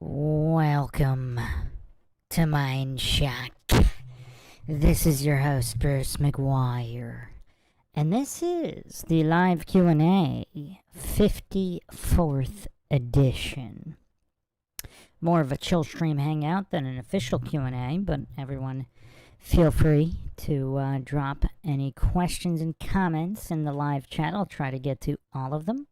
Welcome to Mindshock. This is your host, Bruce McGuire, and this is the live Q&A 54th edition. More of a chill stream hangout than an official Q&A, but everyone feel free to drop any questions and comments in the live chat. I'll try to get to all of them.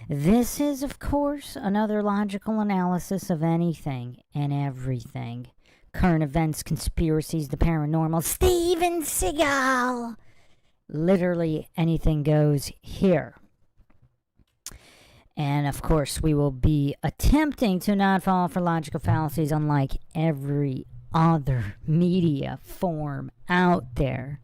This is, of course, another logical analysis of anything and everything. Current events, conspiracies, the paranormal, Steven Seagal. Literally anything goes here. And, of course, we will be attempting to not fall for logical fallacies unlike every other media form out there.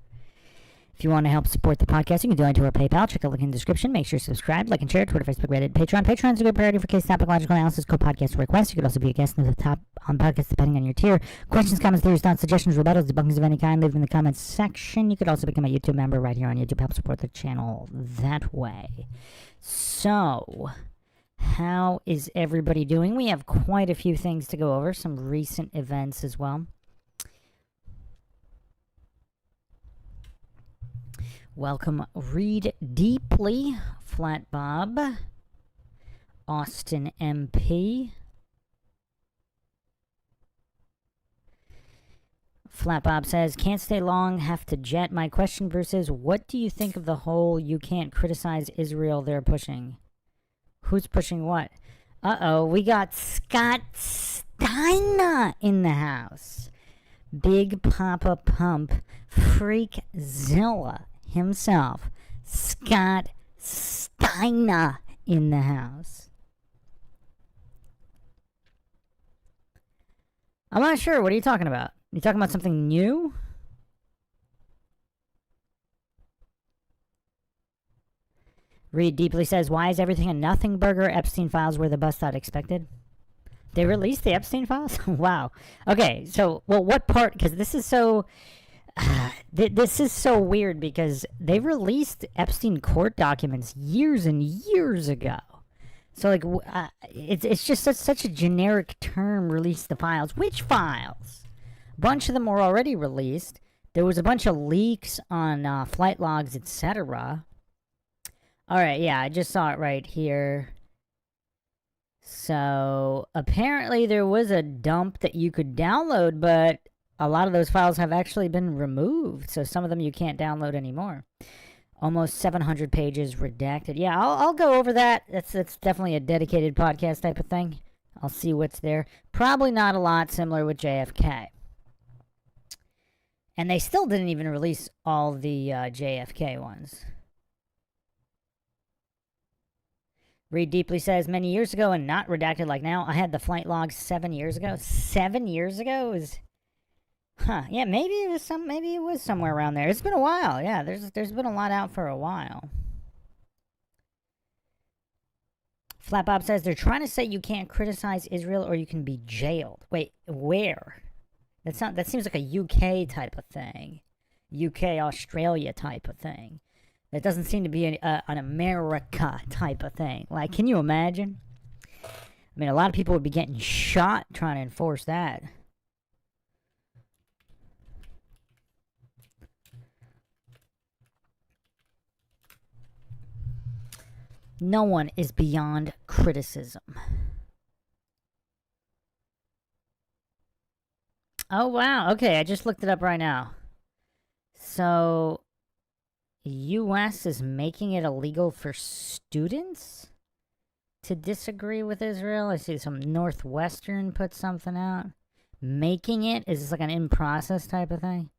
If you want to help support the podcast, you can donate to our PayPal. Check the link in the description. Make sure you subscribe, like, and share. Twitter, Facebook, Reddit, Patreon. Patreon is a good priority for case topic, logical analysis, co-podcast requests. You could also be a guest in the top on the podcast depending on your tier. Questions, comments, theories, thoughts, suggestions, rebuttals, debunkings of any kind, leave them in the comments section. You could also become a YouTube member right here on YouTube. Help support the channel that way. So, how is everybody doing? We have quite a few things to go over, some recent events as well. Welcome, Read Deeply, Flat Bob, Austin MP. Flat Bob says, can't stay long, have to jet. My question, Bruce, is what do you think of the whole you can't criticize Israel they're pushing? Who's pushing what? Uh-oh, we got Scott Steiner in the house. Big Papa Pump, Freakzilla himself, Scott Steiner in the house. I'm not sure. What are you talking about? You talking about something new? Read Deeply says, why is everything a nothing burger? Epstein files were the bust out expected. They released the Epstein files? Wow. Okay, so, well, what part? Because this is so... this is so weird because they released Epstein court documents years and years ago. So, like, it's just such a generic term, release the files. Which files? A bunch of them were already released. There was a bunch of leaks on flight logs, etc. Alright, yeah, I just saw it right here. So, apparently there was a dump that you could download, but a lot of those files have actually been removed, so some of them you can't download anymore. Almost 700 pages redacted. Yeah, I'll go over that. That's definitely a dedicated podcast type of thing. I'll see what's there. Probably not a lot, similar with JFK. And they still didn't even release all the JFK ones. Read Deeply says, many years ago and not redacted like now. I had the flight logs 7 years ago. 7 years ago is... Huh, yeah, maybe it was somewhere around there. It's been a while, yeah, there's been a lot out for a while. Flat Bob says, they're trying to say you can't criticize Israel or you can be jailed. Wait, where? That seems like a UK type of thing. UK, Australia type of thing. That doesn't seem to be an America type of thing. Like, can you imagine? I mean, a lot of people would be getting shot trying to enforce that. No one is beyond criticism. Oh, wow. Okay, I just looked it up right now. So, U.S. is making it illegal for students to disagree with Israel. I see some Northwestern put something out. Making it? Is this like an in-process type of thing?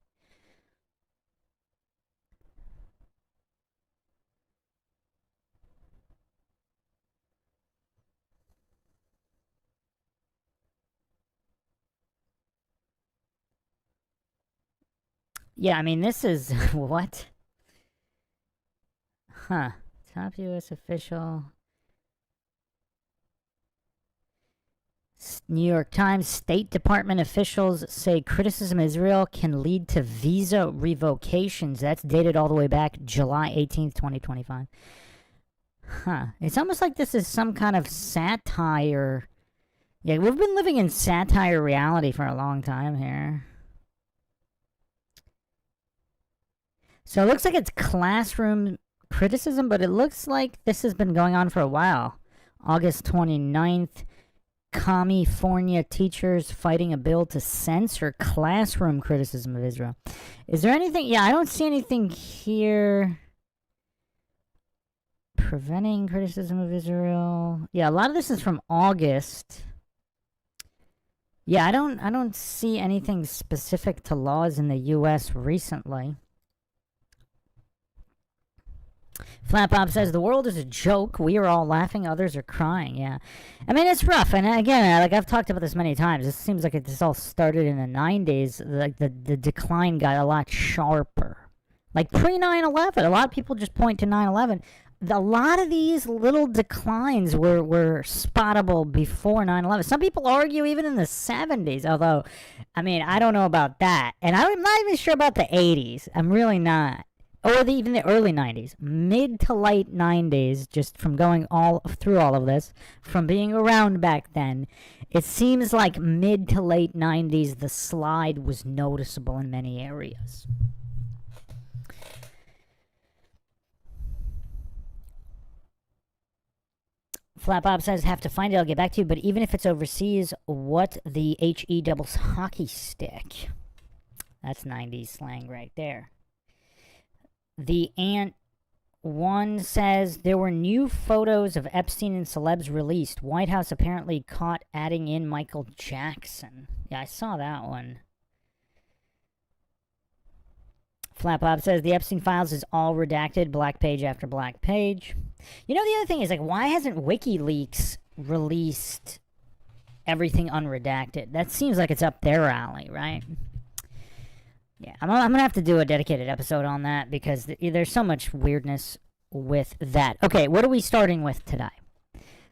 Yeah, I mean, this is... what? Huh. Top U.S. official. New York Times, State Department officials say criticism of Israel can lead to visa revocations. That's dated all the way back July 18th, 2025. Huh. It's almost like this is some kind of satire Yeah, we've been living in satire reality for a long time here. So it looks like it's classroom criticism, but it looks like this has been going on for a while. August 29th, California teachers fighting a bill to censor classroom criticism of Israel. Is there anything? Yeah, I don't see anything here. Preventing criticism of Israel. Yeah, a lot of this is from August. Yeah, I don't see anything specific to laws in the US recently. Flat Bob says the world is a joke. We are all laughing, others are crying. Yeah, I mean it's rough, and again, like I've talked about this many times. It seems like this all started in the '90s. Like the decline got a lot sharper. Like pre 9/11, a lot of people just point to 9/11. A lot of these little declines were spottable before 9/11. Some people argue even in the 70s, although, I mean, I don't know about that. And I'm not even sure about the 80s. I'm really not. Or even the early 90s. Mid to late 90s, just from going all through all of this, from being around back then, it seems like mid to late 90s, the slide was noticeable in many areas. Flat Bob says, have to find it, I'll get back to you. But even if it's overseas, what the HE doubles hockey stick? That's 90s slang right there. The Ant One says, there were new photos of Epstein and celebs released. White House apparently caught adding in Michael Jackson. Yeah, I saw that one. Flat Bob says, the Epstein files is all redacted, black page after black page. You know, the other thing is, like, why hasn't WikiLeaks released everything unredacted? That seems like it's up their alley, right? Yeah, I'm going to have to do a dedicated episode on that because there's so much weirdness with that. Okay, what are we starting with today?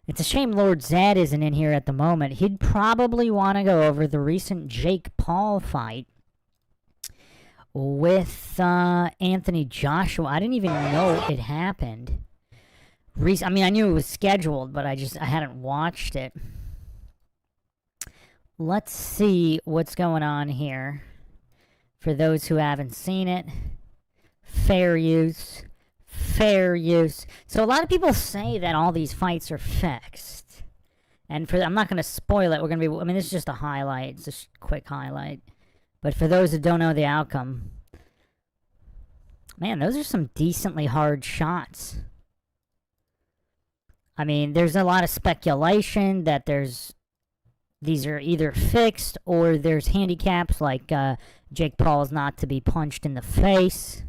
It's a shame Lord Zad isn't in here at the moment. He'd probably want to go over the recent Jake Paul fight with Anthony Joshua. I didn't even know it happened. I mean, I knew it was scheduled, but I hadn't watched it. Let's see what's going on here. For those who haven't seen it, fair use. So a lot of people say that all these fights are fixed. And I'm not going to spoil it. This is just a highlight. It's just a quick highlight. But for those who don't know the outcome, man, those are some decently hard shots. I mean, there's a lot of speculation that these are either fixed or there's handicaps like Jake Paul is not to be punched in the face.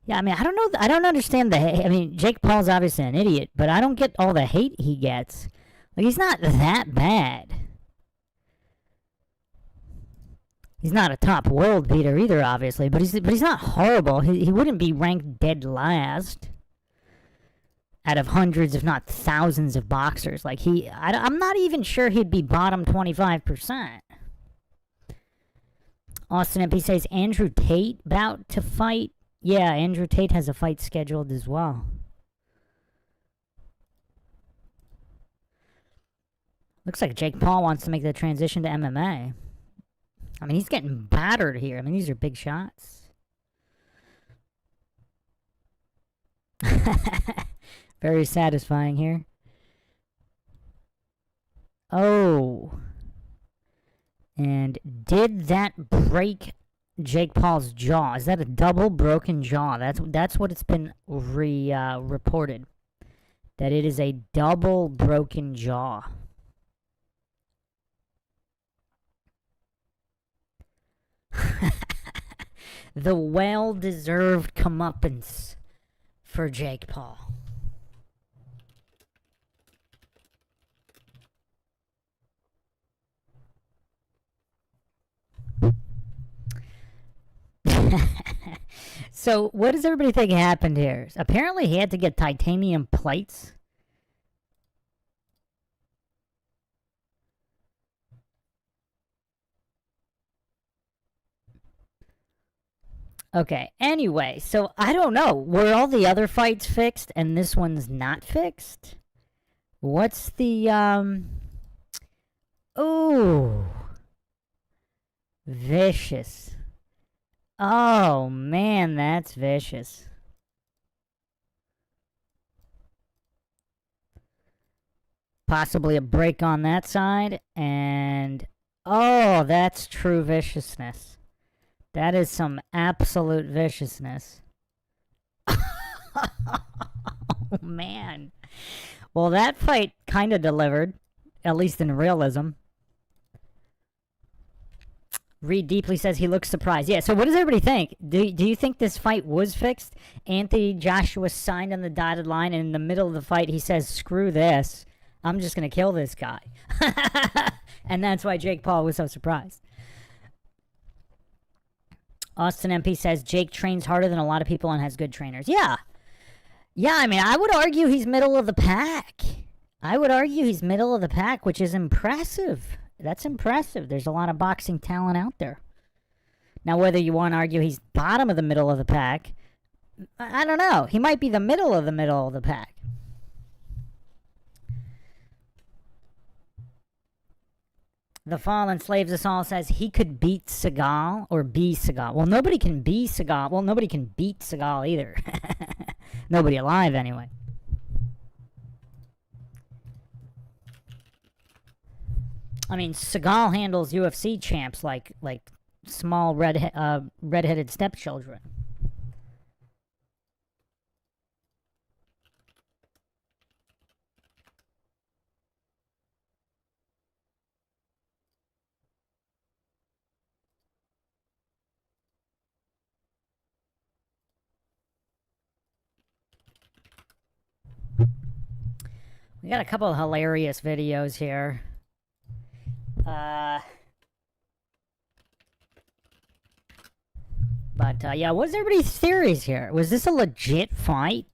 Yeah, I mean, I don't know. I don't understand the hate. I mean, Jake Paul's obviously an idiot, but I don't get all the hate he gets. Like, he's not that bad. He's not a top world beater either, obviously, but he's not horrible. He wouldn't be ranked dead last out of hundreds, if not thousands, of boxers. Like, I'm not even sure he'd be bottom 25%. Austin MP says, Andrew Tate about to fight? Yeah, Andrew Tate has a fight scheduled as well. Looks like Jake Paul wants to make the transition to MMA. I mean, he's getting battered here. I mean, these are big shots. Very satisfying here. Oh. And did that break Jake Paul's jaw? Is that a double broken jaw? That's what it's been reported. That it is a double broken jaw. The well-deserved comeuppance for Jake Paul. So, what does everybody think happened here? Apparently, he had to get titanium plates. Okay, anyway, so I don't know. Were all the other fights fixed and this one's not fixed? What's the, Ooh. Vicious. Oh, man, that's vicious. Possibly a break on that side, and... Oh, that's true viciousness. That is some absolute viciousness. Oh, man. Well, that fight kind of delivered, at least in realism. Reed Deeply says he looks surprised. Yeah, so what does everybody think? Do you think this fight was fixed? Anthony Joshua signed on the dotted line, and in the middle of the fight, he says, screw this. I'm just going to kill this guy. And that's why Jake Paul was so surprised. Austin MP says, Jake trains harder than a lot of people and has good trainers. Yeah. Yeah, I mean, I would argue he's middle of the pack. I would argue he's middle of the pack, which is impressive. That's impressive. There's a lot of boxing talent out there. Now, whether you want to argue he's bottom of the middle of the pack, I don't know. He might be the middle of the pack. The Fall Enslaves Us All says he could beat Seagal or be Seagal. Well, nobody can be Seagal. Well, nobody can beat Seagal either. Nobody alive, anyway. I mean, Seagal handles UFC champs like small redheaded stepchildren. We got a couple of hilarious videos here. Yeah, what's everybody's theories here? Was this a legit fight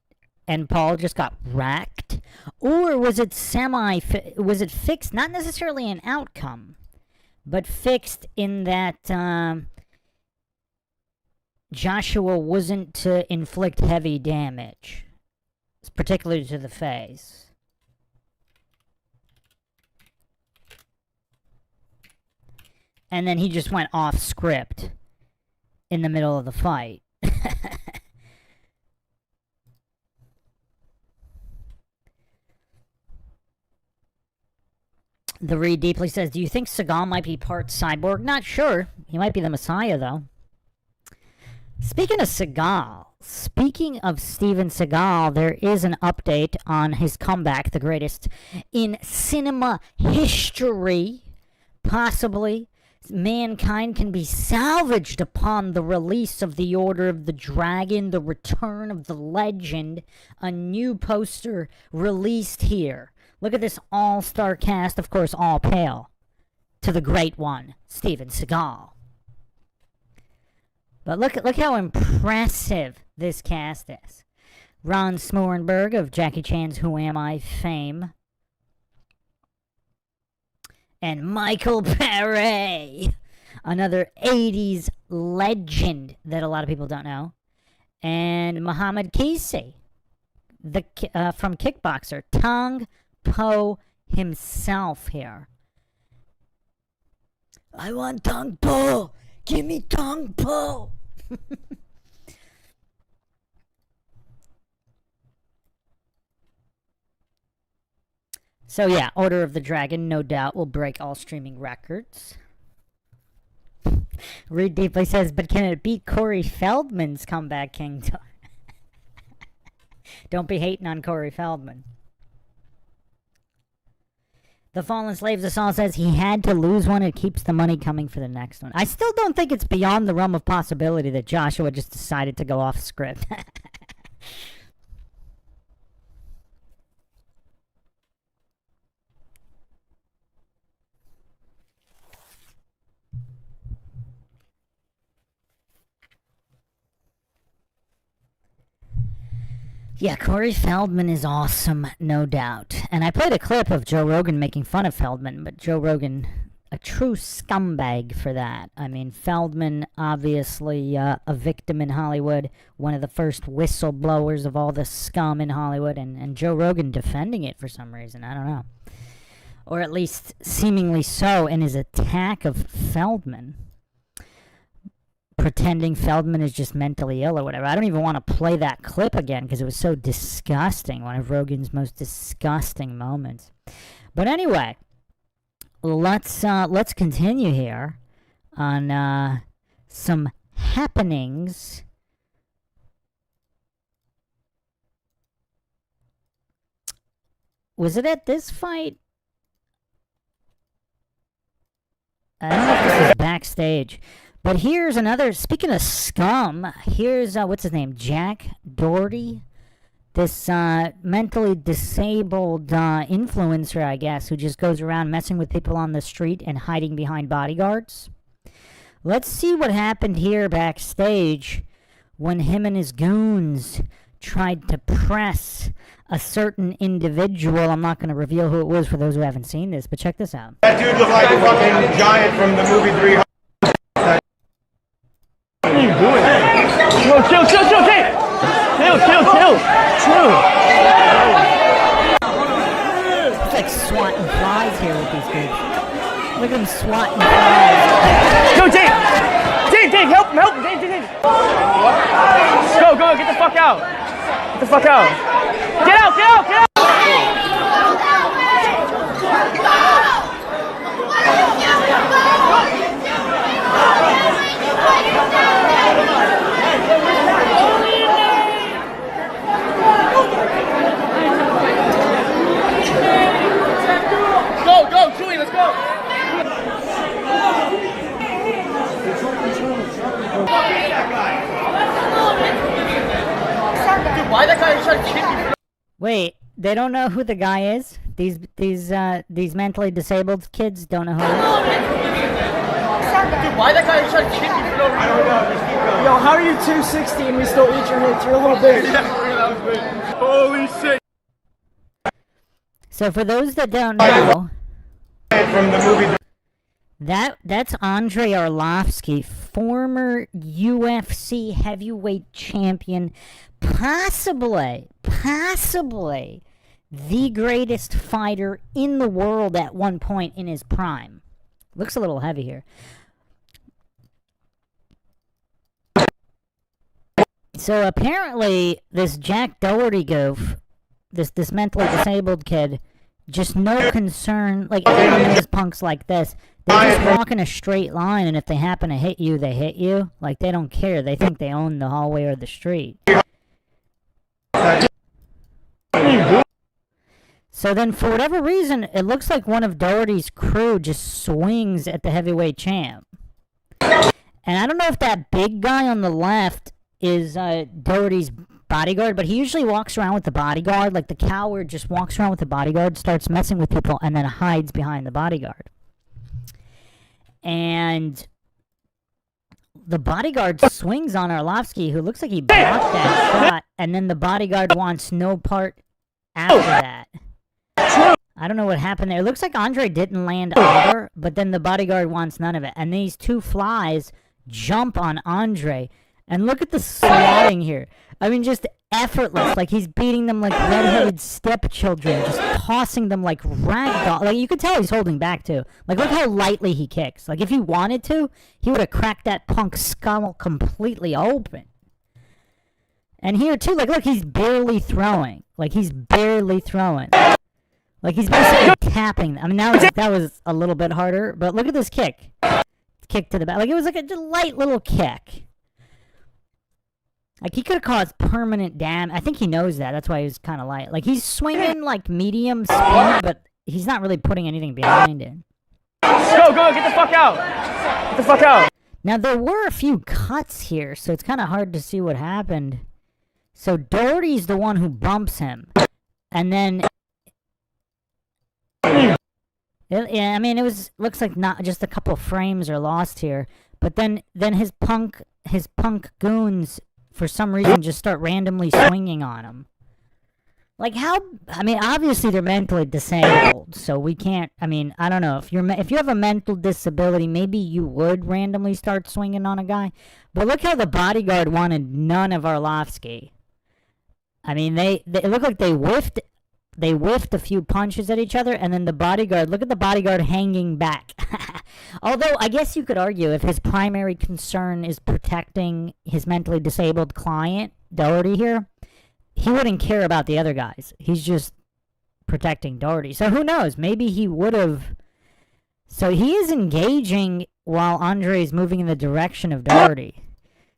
and Paul just got wrecked? Or was it was it fixed, not necessarily an outcome, but fixed in that Joshua wasn't to inflict heavy damage, particularly to the face? And then he just went off script in the middle of the fight. The Reed Deeply says, do you think Seagal might be part cyborg? Not sure. He might be the Messiah, though. Speaking of Seagal, speaking of Steven Seagal, there is an update on his comeback, the greatest in cinema history, possibly. Mankind can be salvaged upon the release of The Order of the Dragon, the return of the legend, a new poster released here. Look at this all-star cast, of course, all pale to the great one, Steven Seagal. But look how impressive this cast is. Ron Smorenberg of Jackie Chan's Who Am I fame. And Michael Paré, another 80s legend that a lot of people don't know. And Muhammad Kisi, from Kickboxer. Tong Po himself here. I want Tong Po! Give me Tong Po! So yeah, Order of the Dragon, no doubt, will break all streaming records. Reed Deeply says, but can it beat Corey Feldman's Comeback Kingdom? Don't be hating on Corey Feldman. The Fallen Slaves of Saul says he had to lose one. It keeps the money coming for the next one. I still don't think it's beyond the realm of possibility that Joshua just decided to go off script. Yeah, Corey Feldman is awesome, no doubt. And I played a clip of Joe Rogan making fun of Feldman, but Joe Rogan a true scumbag for that. I mean, Feldman, obviously a victim in Hollywood, one of the first whistleblowers of all the scum in Hollywood, and Joe Rogan defending it for some reason. I don't know. Or at least seemingly so in his attack of Feldman. Pretending Feldman is just mentally ill or whatever. I don't even want to play that clip again because it was so disgusting. One of Rogan's most disgusting moments. But anyway, let's continue here on some happenings. Was it at this fight? I don't know if this is backstage. But here's another, speaking of scum, here's, what's his name, Jack Doherty? This mentally disabled influencer, I guess, who just goes around messing with people on the street and hiding behind bodyguards. Let's see what happened here backstage when him and his goons tried to press a certain individual. I'm not going to reveal who it was for those who haven't seen this, but check this out. That dude looked like a fucking giant from the movie 300. What are you doing? Chill, Jay! Chill! It's like swatting flies here with these dudes. Look at them swatting flies. Yo, Jay, help him, Jay. Go, get the fuck out. Get out! Go, Chewie, let's go. Dude, why that guy trying to kick me? Wait, they don't know who the guy is? These mentally disabled kids don't know who he is? Dude, why that guy trying to kick me for no reason? I don't know, just keep going. Yo, how are you 260 and we still eat your hits? You're a little big. Yeah, that was big. Holy shit. So for those that don't know, From the movie. that's Andrei Arlovsky, former UFC heavyweight champion, possibly the greatest fighter in the world at one point in his prime. Looks a little heavy here. So apparently this Jack Doherty goof, this mentally disabled kid, just no concern, like everyone knows punks like this, they just walk in a straight line, and if they happen to hit you, they hit you. Like, they don't care. They think they own the hallway or the street. So then, for whatever reason, it looks like one of Doherty's crew just swings at the heavyweight champ. And I don't know if that big guy on the left is Doherty's bodyguard, but he usually walks around with the bodyguard. Like, the coward just walks around with the bodyguard, starts messing with people, and then hides behind the bodyguard. And the bodyguard swings on Arlovsky, who looks like he blocked that shot, and then the bodyguard wants no part after that. I don't know what happened there. It looks like Andre didn't land either, but then the bodyguard wants none of it. And these two flies jump on Andre. And look at the swatting here. I mean, just effortless. Like, he's beating them like red-headed stepchildren. Just tossing them like ragdoll. Like, you could tell he's holding back, too. Like, look how lightly he kicks. Like, if he wanted to, he would have cracked that punk's skull completely open. And here, too, like, look, he's barely throwing. Like, he's barely throwing. Like, he's basically tapping. I mean, that was a little bit harder, but look at this kick. Kick to the back. Like, it was like a light little kick. Like, he could have caused permanent damage. I think he knows that. That's why he was kind of light. Like, he's swinging, like, medium speed, but he's not really putting anything behind it. Go, get the fuck out. Get the fuck out. Now, there were a few cuts here, so it's kind of hard to see what happened. So, Doherty's the one who bumps him. And then... yeah, I mean, it looks like not just a couple frames are lost here. But then his punk goons... for some reason, just start randomly swinging on him. Like how? I mean, obviously they're mentally disabled, so we can't. I mean, I don't know if you have a mental disability, maybe you would randomly start swinging on a guy. But look how the bodyguard wanted none of Arlovsky. I mean, they it looked like they whiffed a few punches at each other, and then the bodyguard. Look at the bodyguard hanging back. Although I guess you could argue if his primary concern is protecting his mentally disabled client, Doherty here, he wouldn't care about the other guys. He's just protecting Doherty. So who knows? Maybe he would have. So he is engaging while Andre is moving in the direction of Doherty.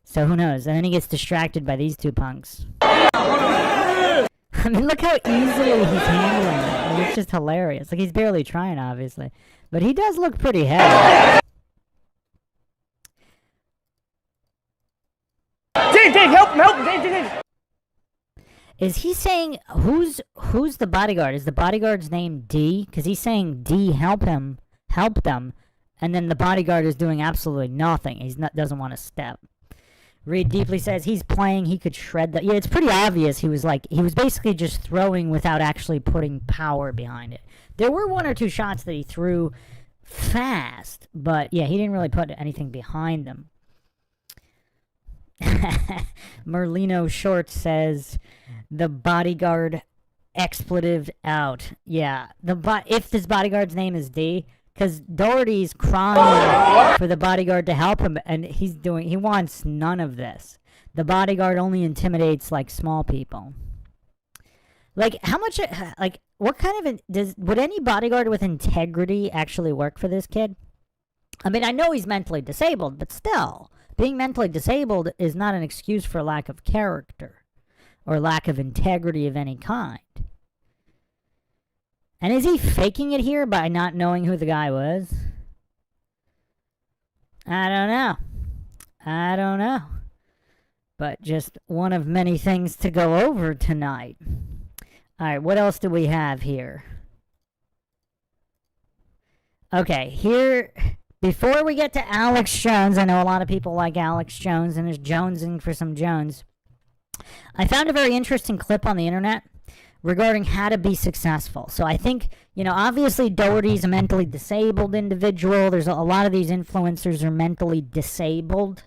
So who knows? And then he gets distracted by these two punks. I mean, look how easily he's handling it. Like, it's just hilarious. Like, he's barely trying, obviously. But he does look pretty heavy. Dave, help him, Dave. Is he saying, who's the bodyguard? Is the bodyguard's name D? Because he's saying D, help them. And then the bodyguard is doing absolutely nothing. Doesn't want to step. Reed Deeply says he's playing, he could shred the... Yeah, it's pretty obvious he was basically just throwing without actually putting power behind it. There were one or two shots that he threw fast, but yeah, he didn't really put anything behind them. Merlino Short says the bodyguard expletive out. Yeah, if this bodyguard's name is D... Because Doherty's crying for the bodyguard to help him, and he wants none of this. The bodyguard only intimidates, like, small people. Like, how much, like, what kind of, would any bodyguard with integrity actually work for this kid? I mean, I know he's mentally disabled, but still, being mentally disabled is not an excuse for lack of character or lack of integrity of any kind. And is he faking it here by not knowing who the guy was? I don't know. But just one of many things to go over tonight. Alright, what else do we have here? Okay, here, before we get to Alex Jones, I know a lot of people like Alex Jones and is jonesing for some Jones. I found a very interesting clip on the internet regarding how to be successful. So I think, obviously Doherty's a mentally disabled individual. There's a lot of these influencers are mentally disabled.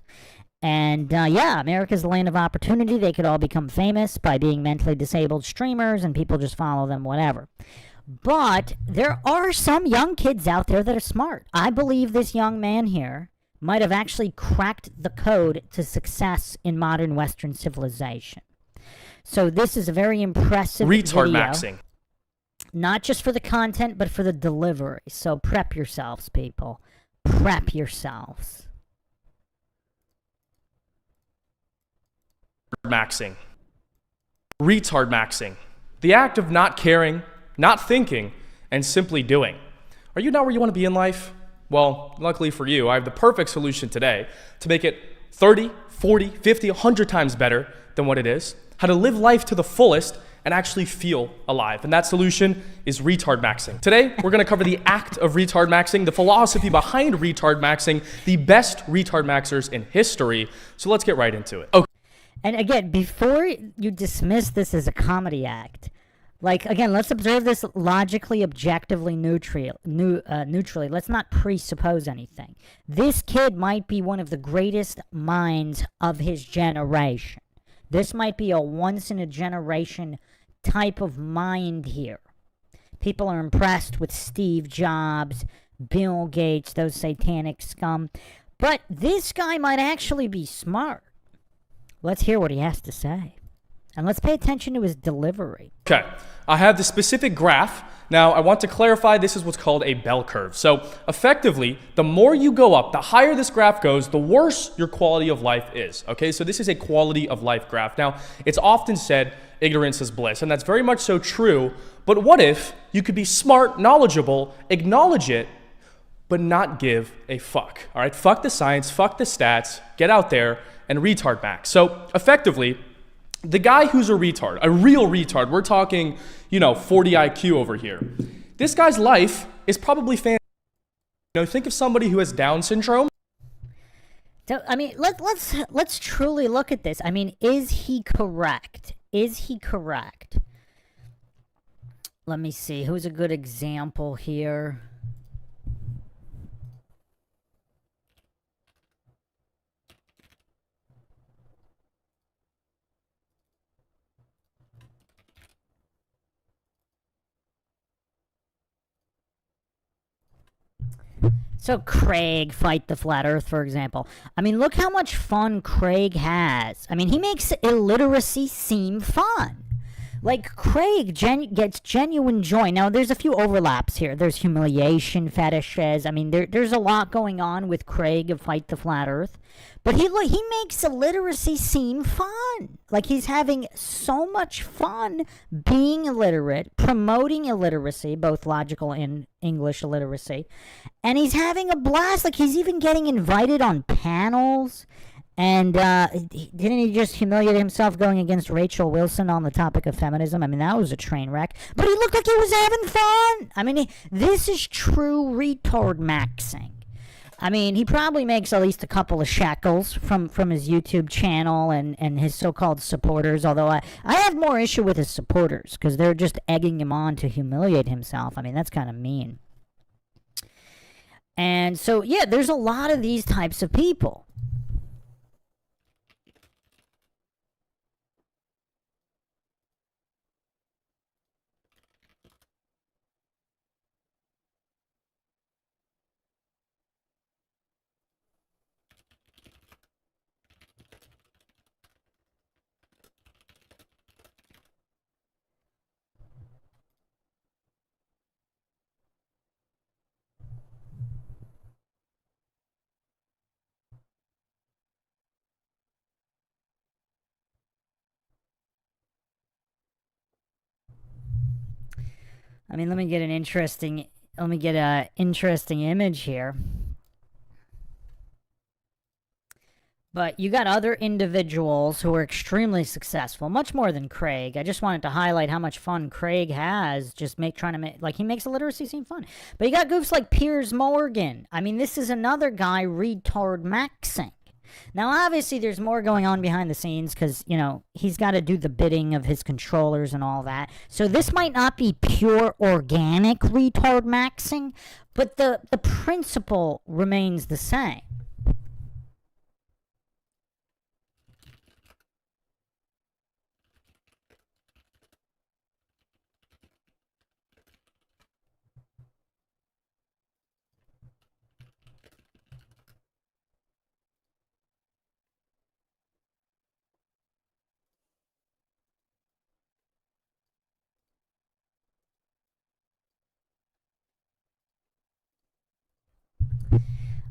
And yeah, America's the land of opportunity. They could all become famous by being mentally disabled streamers and people just follow them, whatever. But there are some young kids out there that are smart. I believe this young man here might have actually cracked the code to success in modern Western civilization. So this is a very impressive retard video, maxing. Not just for the content, but for the delivery. So prep yourselves, people. Prep yourselves. Maxing. Retard maxing. The act of not caring, not thinking, and simply doing. Are you not where you want to be in life? Well, luckily for you, I have the perfect solution today to make it 30, 40, 50, 100 times better than what it is. How to live life to the fullest and actually feel alive. And that solution is retard maxing. Today, we're gonna cover the act of retard maxing, the philosophy behind retard maxing, the best retard maxers in history. So let's get right into it. Okay. And again, before you dismiss this as a comedy act, again, let's observe this logically, objectively, neutrally. Let's not presuppose anything. This kid might be one of the greatest minds of his generation. This might be a once-in-a-generation type of mind here. People are impressed with Steve Jobs, Bill Gates, those satanic scum. But this guy might actually be smart. Let's hear what he has to say. And let's pay attention to his delivery. Okay, I have the specific graph. Now, I want to clarify this is what's called a bell curve. So, effectively, the more you go up, the higher this graph goes, the worse your quality of life is. Okay, so this is a quality of life graph. Now, it's often said ignorance is bliss, and that's very much so true. But what if you could be smart, knowledgeable, acknowledge it, but not give a fuck? All right, fuck the science, fuck the stats, get out there and retard max. So, effectively, the guy who's a retard, a real retard, we're talking, 40 IQ over here. This guy's life is probably fantastic. Think of somebody who has Down syndrome. So, I mean, let's truly look at this. I mean, is he correct? Is he correct? Let me see. Who's a good example here? So Craig, Fight the Flat Earth, for example. I mean, look how much fun Craig has. I mean, he makes illiteracy seem fun. Like, Craig gets genuine joy. Now, there's a few overlaps here. There's humiliation fetishes. I mean, there's a lot going on with Craig of Fight the Flat Earth. But he makes illiteracy seem fun. Like, he's having so much fun being illiterate, promoting illiteracy, both logical and English illiteracy. And he's having a blast. Like, he's even getting invited on panels. And didn't he just humiliate himself going against Rachel Wilson on the topic of feminism? I mean, that was a train wreck. But he looked like he was having fun. I mean, this is true retard maxing. I mean, he probably makes at least a couple of shekels from his YouTube channel and his so-called supporters, although I have more issue with his supporters because they're just egging him on to humiliate himself. I mean, that's kind of mean. And so, yeah, there's a lot of these types of people. I mean, let me get an interesting image here. But you got other individuals who are extremely successful, much more than Craig. I just wanted to highlight how much fun Craig has, trying to make, like, he makes illiteracy seem fun. But you got goofs like Piers Morgan. I mean, this is another guy retard maxing. Now, obviously, there's more going on behind the scenes because, you know, he's got to do the bidding of his controllers and all that. So this might not be pure organic retard maxing, but the principle remains the same.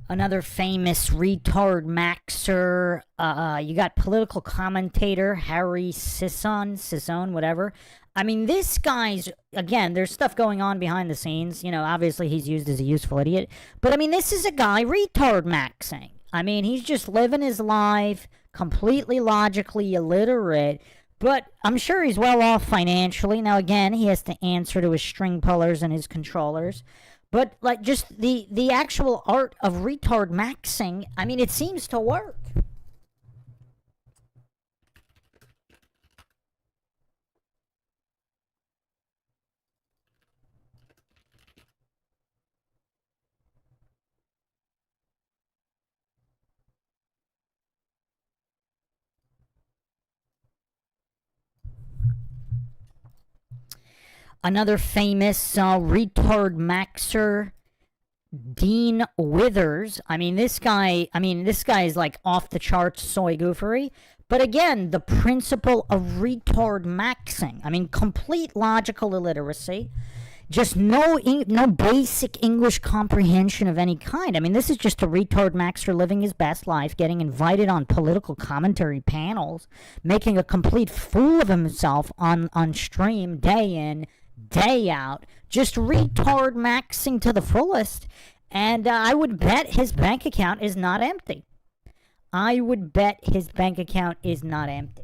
Another famous retard maxer. You got political commentator Harry Sisson, whatever. I mean, this guy's, again, there's stuff going on behind the scenes. You know, obviously he's used as a useful idiot. But I mean, this is a guy retard maxing. I mean, he's just living his life, completely logically illiterate. But I'm sure he's well off financially. Now, again, he has to answer to his string pullers and his controllers. But, like, just the actual art of retard maxing, I mean, it seems to work. Another famous retard maxer, Dean Withers. I mean, this guy is like off the charts soy goofery. But again, the principle of retard maxing. I mean, complete logical illiteracy. Just no basic English comprehension of any kind. I mean, this is just a retard maxer living his best life, getting invited on political commentary panels, making a complete fool of himself on stream day in, day out, just retard maxing to the fullest. And I would bet his bank account is not empty. I would bet his bank account is not empty.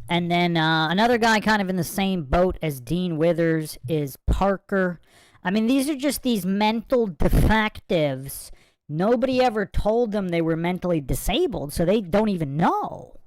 And then another guy kind of in the same boat as Dean Withers is Parker. I mean, these are just these mental defectives. Nobody ever told them they were mentally disabled, so they don't even know.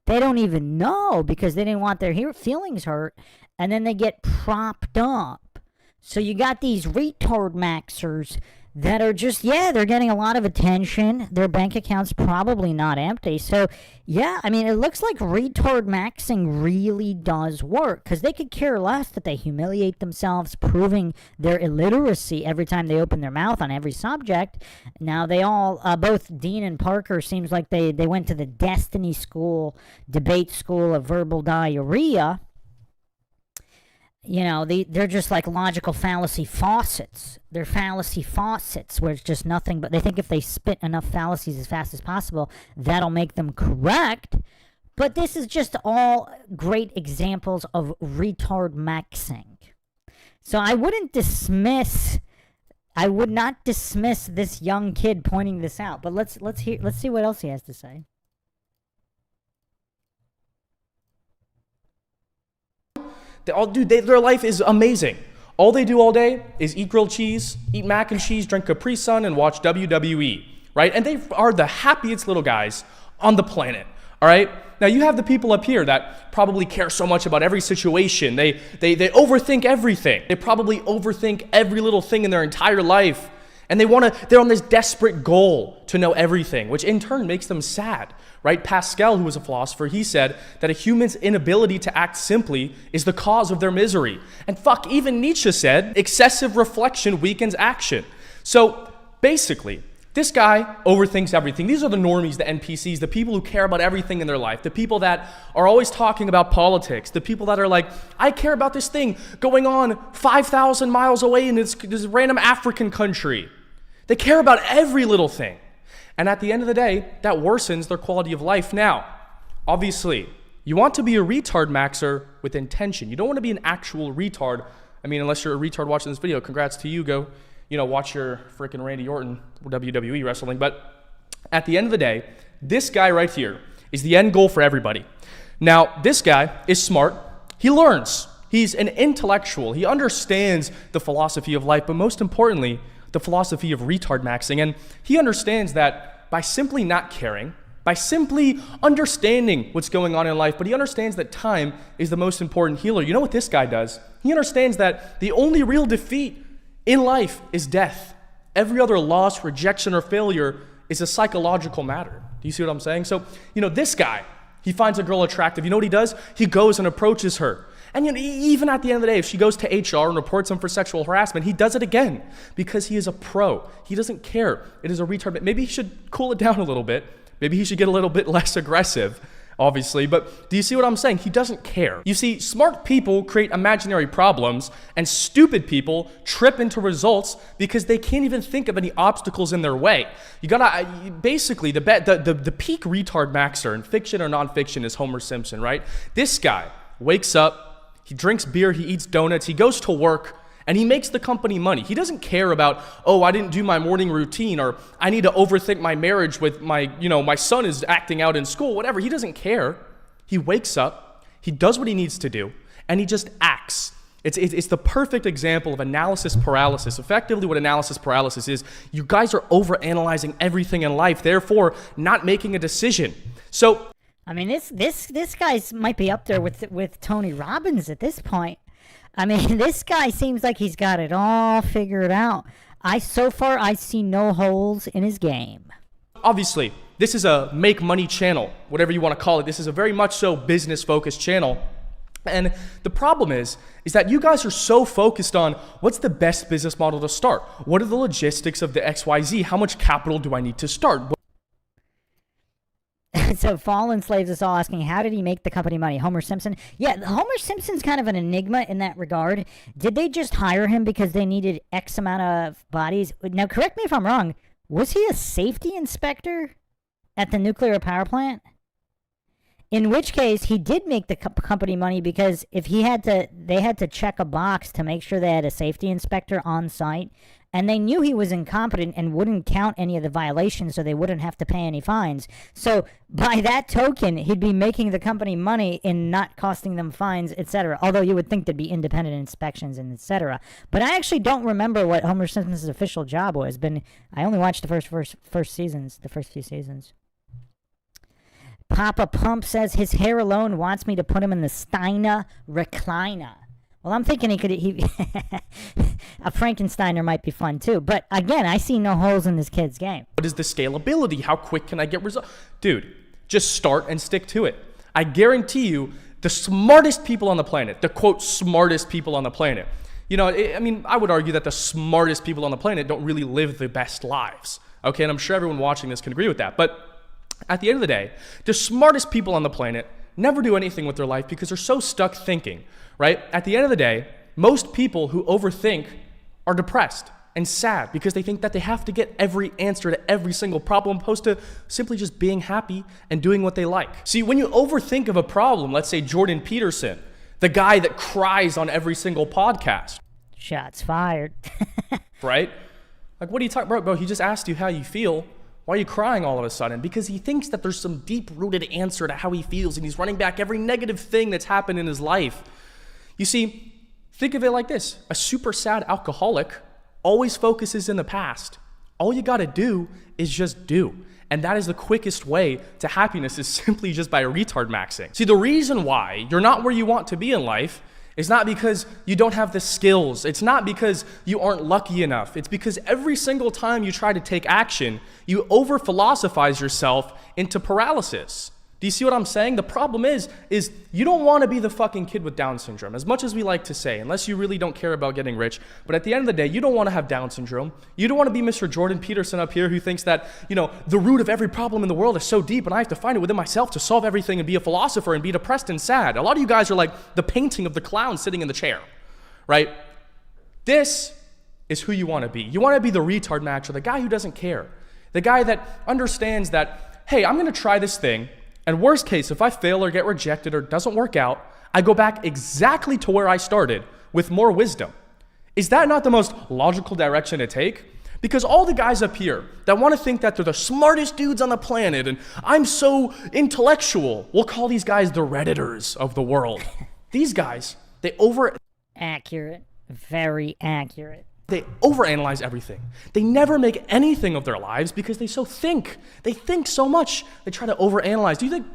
They don't even know because they didn't want their feelings hurt, and then they get propped up. So you got these retard maxers that are just, they're getting a lot of attention. Their bank account's probably not empty. So, yeah, I mean, it looks like retard maxing really does work because they could care less that they humiliate themselves, proving their illiteracy every time they open their mouth on every subject. Now, they all, both Dean and Parker, seems like they went to the Destiny School, debate school of verbal diarrhea. You know, they're just like logical fallacy faucets. They're fallacy faucets where it's just nothing but they think if they spit enough fallacies as fast as possible, that'll make them correct. But this is just all great examples of retard maxing. So I would not dismiss this young kid pointing this out. But let's see what else he has to say. Their life is amazing. All they do all day is eat grilled cheese, eat mac and cheese, drink Capri Sun, and watch WWE, right? And they are the happiest little guys on the planet, all right? Now, you have the people up here that probably care so much about every situation. They overthink everything. They probably overthink every little thing in their entire life. And they're on this desperate goal to know everything, which in turn makes them sad, right? Pascal, who was a philosopher, he said that a human's inability to act simply is the cause of their misery. And even Nietzsche said, excessive reflection weakens action. So basically, this guy overthinks everything. These are the normies, the NPCs, the people who care about everything in their life, the people that are always talking about politics, the people that are like, I care about this thing going on 5,000 miles away in this random African country. They care about every little thing. And at the end of the day, that worsens their quality of life. Now, obviously, you want to be a retard maxer with intention. You don't want to be an actual retard. I mean, unless you're a retard watching this video, congrats to you. Go, watch your freaking Randy Orton WWE wrestling. But at the end of the day, this guy right here is the end goal for everybody. Now, this guy is smart. He learns. He's an intellectual. He understands the philosophy of life, but most importantly, the philosophy of retard maxing. And he understands that by simply not caring, by simply understanding what's going on in life, but he understands that time is the most important healer. You know what this guy does? He understands that the only real defeat in life is death. Every other loss, rejection, or failure is a psychological matter. Do you see what I'm saying? So, this guy, he finds a girl attractive. You know what he does? He goes and approaches her. And even at the end of the day, if she goes to HR and reports him for sexual harassment, he does it again because he is a pro. He doesn't care. It is a retard. Maybe he should cool it down a little bit. Maybe he should get a little bit less aggressive, obviously. But do you see what I'm saying? He doesn't care. You see, smart people create imaginary problems, and stupid people trip into results because they can't even think of any obstacles in their way. You gotta, basically, the peak retard maxer in fiction or nonfiction is Homer Simpson, right? This guy wakes up, he drinks beer, he eats donuts, he goes to work, and he makes the company money. He doesn't care about, I didn't do my morning routine, or I need to overthink my marriage with my son is acting out in school, whatever. He doesn't care. He wakes up, he does what he needs to do, and he just acts. It's the perfect example of analysis paralysis. Effectively, what analysis paralysis is, you guys are overanalyzing everything in life, therefore not making a decision. So, I mean, this guy might be up there with Tony Robbins at this point. I mean, this guy seems like he's got it all figured out. So far, I see no holes in his game. Obviously, this is a make money channel, whatever you want to call it. This is a very much so business-focused channel. And the problem is that you guys are so focused on what's the best business model to start? What are the logistics of the XYZ? How much capital do I need to start? So Fallen Slaves is all asking, how did he make the company money? Homer Simpson? Yeah, Homer Simpson's kind of an enigma in that regard. Did they just hire him because they needed X amount of bodies? Now, correct me if I'm wrong. Was he a safety inspector at the nuclear power plant? In which case, he did make the company money because if they had to check a box to make sure they had a safety inspector on site And they knew he was incompetent and wouldn't count any of the violations, so they wouldn't have to pay any fines. So by that token, he'd be making the company money in not costing them fines, etc. Although you would think there'd be independent inspections and etc. But I actually don't remember what Homer Simpson's official job was. I only watched the first few seasons. Papa Pump says his hair alone wants me to put him in the Steiner recliner. Well, I'm thinking a Frankensteiner might be fun too. But again, I see no holes in this kid's game. What is the scalability? How quick can I get results? Dude, just start and stick to it. I guarantee you, the smartest people on the planet, the quote smartest people on the planet, I would argue that the smartest people on the planet don't really live the best lives. Okay, and I'm sure everyone watching this can agree with that. But at the end of the day, the smartest people on the planet never do anything with their life because they're so stuck thinking. Right? At the end of the day, most people who overthink are depressed and sad because they think that they have to get every answer to every single problem opposed to simply just being happy and doing what they like. See, when you overthink of a problem, let's say Jordan Peterson, the guy that cries on every single podcast. Shots fired. Right? Like, what are you talking about? Bro, he just asked you how you feel. Why are you crying all of a sudden? Because he thinks that there's some deep-rooted answer to how he feels, and he's running back every negative thing that's happened in his life. You see, think of it like this. A super sad alcoholic always focuses in the past. All you got to do is just do. And that is the quickest way to happiness is simply just by retard maxing. See, the reason why you're not where you want to be in life is not because you don't have the skills. It's not because you aren't lucky enough. It's because every single time you try to take action, you over-philosophize yourself into paralysis. Do you see what I'm saying? The problem is you don't want to be the fucking kid with Down syndrome, as much as we like to say, unless you really don't care about getting rich. But at the end of the day, you don't want to have Down syndrome. You don't want to be Mr. Jordan Peterson up here who thinks that, the root of every problem in the world is so deep and I have to find it within myself to solve everything and be a philosopher and be depressed and sad. A lot of you guys are like the painting of the clown sitting in the chair, right? This is who you want to be. You want to be the retard matcher, the guy who doesn't care, the guy that understands that, hey, I'm going to try this thing. And worst case, if I fail or get rejected or doesn't work out, I go back exactly to where I started with more wisdom. Is that not the most logical direction to take? Because all the guys up here that want to think that they're the smartest dudes on the planet and I'm so intellectual, we'll call these guys the Redditors of the world. These guys, Accurate. Very accurate. They overanalyze everything. They never make anything of their lives because they think. They think so much. They try to overanalyze. Do you think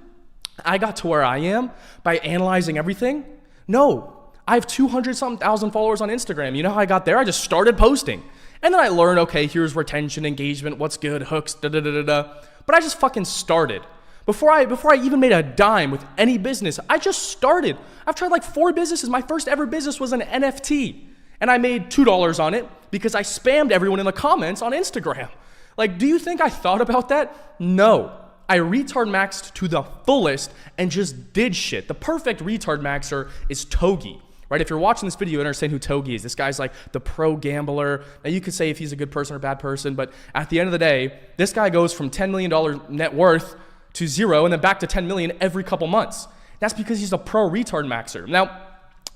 I got to where I am by analyzing everything? No. I have 200-something thousand followers on Instagram. You know how I got there? I just started posting. And then I learned, okay, here's retention, engagement, what's good, hooks, da-da-da-da-da. But I just fucking started. Before I even made a dime with any business, I just started. I've tried like 4 businesses. My first ever business was an NFT. And I made $2 on it because I spammed everyone in the comments on Instagram. Like, do you think I thought about that? No. I retard maxed to the fullest and just did shit. The perfect retard maxer is Togi, right? If you're watching this video, you understand who Togi is. This guy's like the pro gambler. Now, you could say if he's a good person or a bad person, but at the end of the day, this guy goes from $10 million net worth to 0 and then back to 10 million every couple months. That's because he's a pro retard maxer. Now,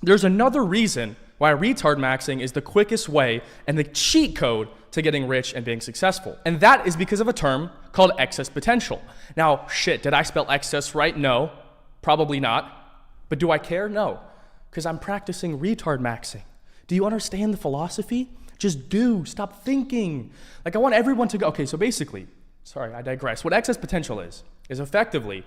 there's another reason why retard maxing is the quickest way and the cheat code to getting rich and being successful. And that is because of a term called excess potential. Now, shit, did I spell excess right? No, probably not. But do I care? No, because I'm practicing retard maxing. Do you understand the philosophy? Just do, stop thinking. Like I want everyone to go, okay, so basically, sorry, I digress. What excess potential is effectively,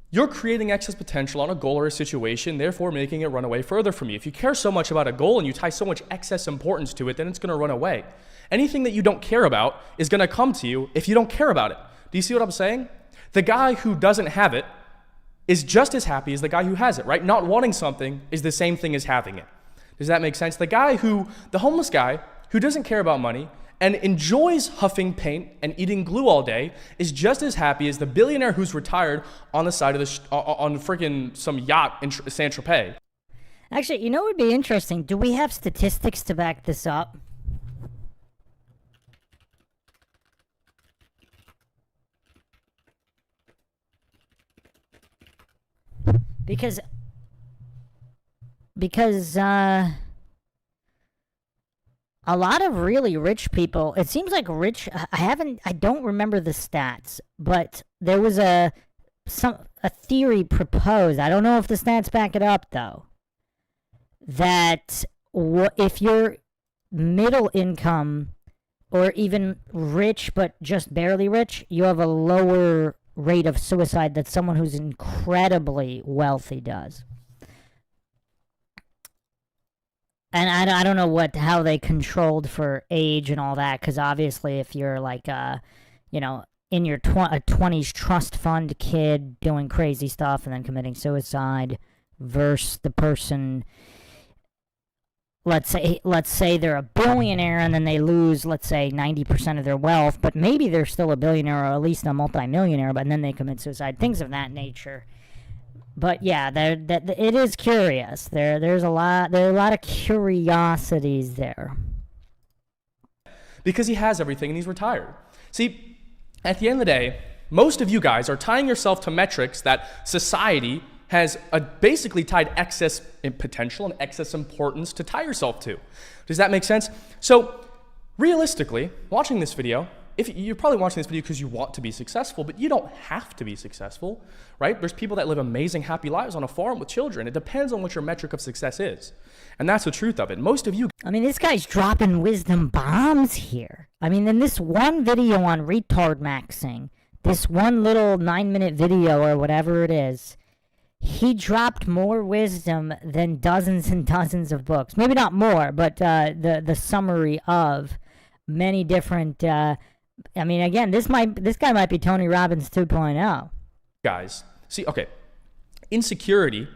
you're creating excess potential on a goal or a situation, therefore making it run away further from you. If you care so much about a goal and you tie so much excess importance to it, then it's going to run away. Anything that you don't care about is going to come to you if you don't care about it. Do you see what I'm saying? The guy who doesn't have it is just as happy as the guy who has it, right? Not wanting something is the same thing as having it. Does that make sense? The homeless guy who doesn't care about money and enjoys huffing paint and eating glue all day is just as happy as the billionaire who's retired on the side of on freaking some yacht in Saint-Tropez. Actually, you know what would be interesting? Do we have statistics to back this up? Because a lot of really rich people, it seems like I don't remember the stats, but there was a theory proposed. I don't know if the stats back it up though. That if you're middle income or even rich but just barely rich, you have a lower rate of suicide that someone who's incredibly wealthy does. And I don't know how they controlled for age and all that, because obviously if you're like, in your 20s trust fund kid doing crazy stuff and then committing suicide versus the person, let's say they're a billionaire and then they lose, let's say, 90% of their wealth, but maybe they're still a billionaire or at least a multimillionaire, but then they commit suicide, things of that nature. But yeah, it is curious. There are a lot of curiosities there. Because he has everything and he's retired. See, at the end of the day, most of you guys are tying yourself to metrics that society has basically tied excess potential and excess importance to tie yourself to. Does that make sense? So realistically, watching this video, if you're probably watching this video because you want to be successful, but you don't have to be successful, right? There's people that live amazing, happy lives on a farm with children. It depends on what your metric of success is. And that's the truth of it. Most of you... I mean, this guy's dropping wisdom bombs here. I mean, in this one video on retard maxing, this one little 9-minute video or whatever it is, he dropped more wisdom than dozens and dozens of books. Maybe not more, but the summary of many different... I mean, again, this guy might be Tony Robbins 2.0. Guys, see, okay, insecurity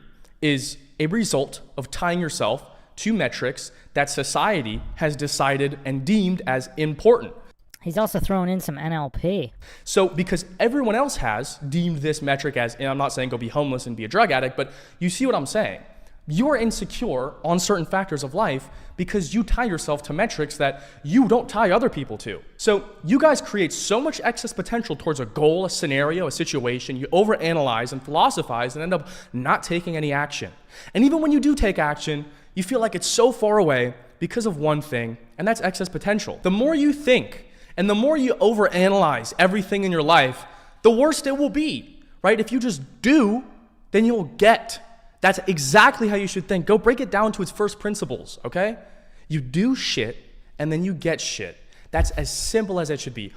is a result of tying yourself to metrics that society has decided and deemed as important. He's also thrown in some NLP. So because everyone else has deemed this metric as, and I'm not saying go be homeless and be a drug addict, but you see what I'm saying. You're insecure on certain factors of life because you tie yourself to metrics that you don't tie other people to. So you guys create so much excess potential towards a goal, a scenario, a situation. You overanalyze and philosophize and end up not taking any action. And even when you do take action, you feel like it's so far away because of one thing, and that's excess potential. The more you think and the more you overanalyze everything in your life, the worse it will be, right? If you just do, then you'll get. That's exactly how you should think. Go break it down to its first principles, okay? You do shit, and then you get shit. That's as simple as it should be.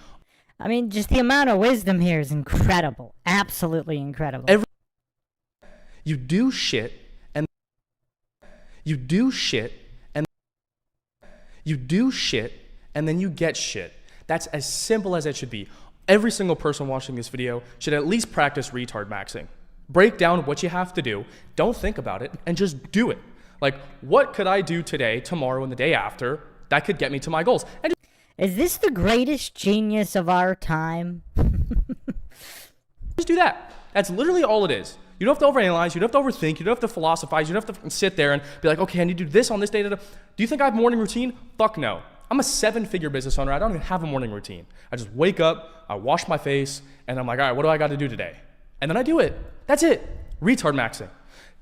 I mean, just the amount of wisdom here is incredible. Absolutely incredible. You do shit, and you do shit, and you do shit, and then you get shit. That's as simple as it should be. Every single person watching this video should at least practice retard maxing. Break down what you have to do, don't think about it, and just do it. Like, what could I do today, tomorrow, and the day after that could get me to my goals? And is this the greatest genius of our time? just do that. That's literally all it is. You don't have to overanalyze, you don't have to overthink, you don't have to philosophize, you don't have to sit there and be like, okay, I need to do this on this day. Do you think I have a morning routine? Fuck no. I'm a 7-figure business owner. I don't even have a morning routine. I just wake up, I wash my face, and I'm like, all right, what do I got to do today? And then I do it. That's it. Retard maxing.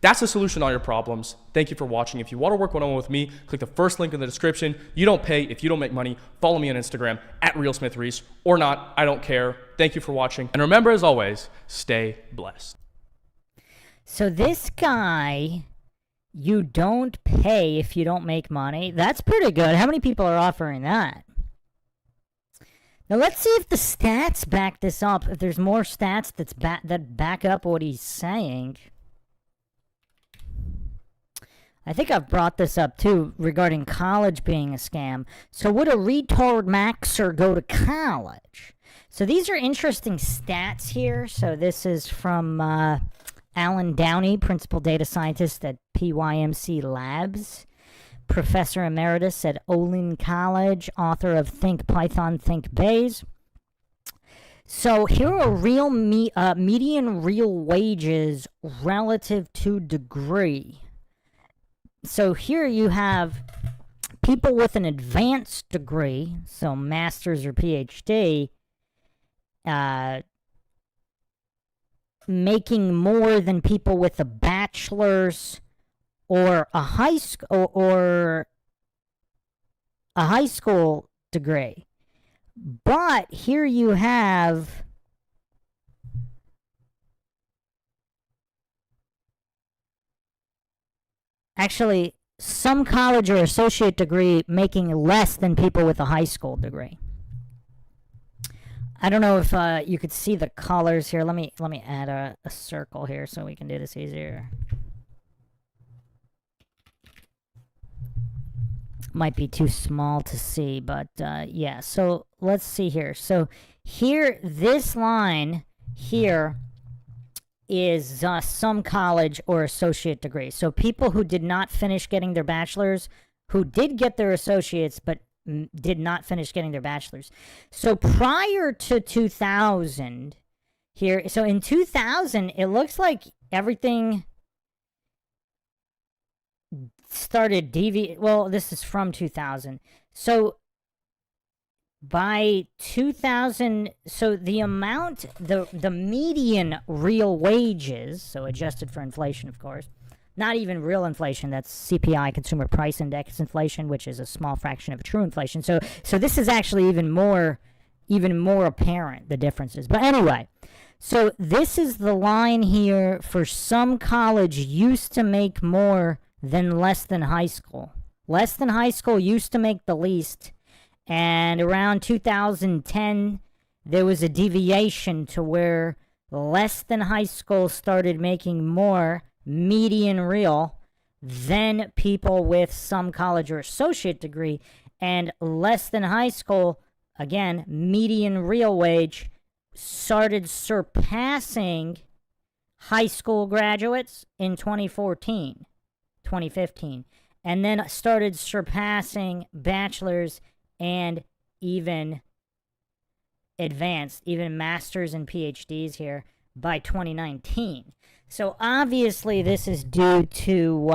That's the solution to all your problems. Thank you for watching. If you want to work one-on-one with me, click the first link in the description. You don't pay if you don't make money. Follow me on Instagram @RealSmithReese or not. I don't care. Thank you for watching. And remember, as always, stay blessed. So this guy, you don't pay if you don't make money. That's pretty good. How many people are offering that? Now let's see if the stats back this up. If there's more stats that back up what he's saying. I think I've brought this up too regarding college being a scam. So would a retard maxer go to college? So these are interesting stats here. So this is from Alan Downey, principal data scientist at PYMC Labs. Professor Emeritus at Olin College, author of Think Python, Think Bayes. So here are real median real wages relative to degree. So here you have people with an advanced degree, so master's or PhD, making more than people with a bachelor's or a high school or a high school degree. But here you have actually some college or associate degree making less than people with a high school degree. I don't know if you could see the colors here. Let me add a circle here so we can do this easier. Might be too small to see, but yeah. So let's see here. So here, this line here is some college or associate degree. So people who did not finish getting their bachelor's, who did get their associates, but did not finish getting their bachelor's. So prior to 2000 here, so in 2000, it looks like everything started well, this is from 2000. So by 2000, so the amount, the median real wages, so adjusted for inflation, of course, not even real inflation, that's CPI, Consumer Price Index inflation, which is a small fraction of true inflation. So this is actually even more apparent, the differences. But anyway, so this is the line here for some college used to make more than less than high school. Less than high school used to make the least. And around 2010, there was a deviation to where less than high school started making more median real than people with some college or associate degree. And less than high school, again, median real wage started surpassing high school graduates in 2014, 2015. And then started surpassing bachelor's and even advanced, even masters and PhDs here by 2019. So obviously this is due to